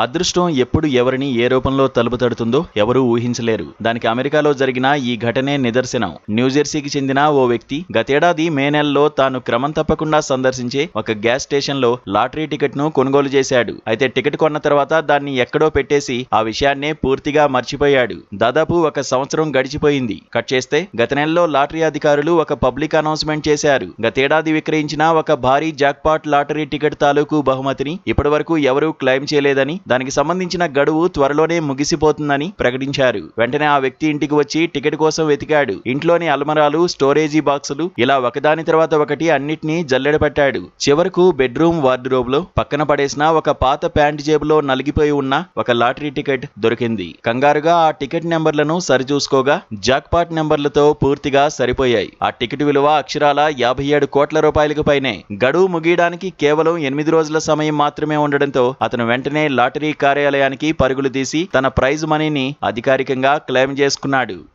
అదృష్టం ఎప్పుడు ఎవరిని ఏ రూపంలో తలుపు తడుతుందో ఎవరూ ఊహించలేరు. దానికి అమెరికాలో జరిగిన ఈ ఘటనే నిదర్శనం. న్యూజెర్సీకి చెందిన ఓ వ్యక్తి గతేడాది మే నెలలో తాను క్రమం తప్పకుండా సందర్శించే ఒక గ్యాస్ స్టేషన్ లో లాటరీ టికెట్ ను కొనుగోలు చేశాడు. అయితే టికెట్ కొన్న తర్వాత దాన్ని ఎక్కడో పెట్టేసి ఆ విషయాన్నే పూర్తిగా మర్చిపోయాడు. దాదాపు ఒక సంవత్సరం గడిచిపోయింది. కట్ చేస్తే గత నెలలో లాటరీ అధికారులు ఒక పబ్లిక్ అనౌన్స్మెంట్ చేశారు. గతేడాది విక్రయించిన ఒక భారీ జాక్పాట్ లాటరీ టికెట్ తాలూకు బహుమతిని ఇప్పటివరకు ఎవరూ క్లెయిమ్ చేయలేదని, దానికి సంబంధించిన గడువు త్వరలోనే ముగిసిపోతుందని ప్రకటించారు. వెంటనే ఆ వ్యక్తి ఇంటికి వచ్చి టికెట్ కోసం వెతికాడు. ఇంట్లోని అల్మరాలు, స్టోరేజీ బాక్సులు ఇలా ఒకదాని తర్వాత ఒకటి అన్నిటినీ జల్లెడపట్టాడు. చివరకు బెడ్రూమ్ వార్డ్రోబ్ లో పక్కన పడేసిన ఒక పాత ప్యాంట్ జేబులో నలిగిపోయి ఉన్న ఒక లాటరీ టికెట్ దొరికింది. కంగారుగా ఆ టికెట్ నెంబర్లను సరిచూసుకోగా జాక్పాట్ నెంబర్లతో పూర్తిగా సరిపోయాయి. ఆ టికెట్ విలువ అక్షరాల 57 కోట్ల రూపాయలకు పైనే. గడువు ముగియడానికి కేవలం 8 రోజుల సమయం మాత్రమే ఉండడంతో అతను వెంటనే లాటరీ కార్యాలయానికి పరుగులు తీసి తన ప్రైజ్ మనీని అధికారికంగా క్లెయిమ్ చేసుకున్నాడు.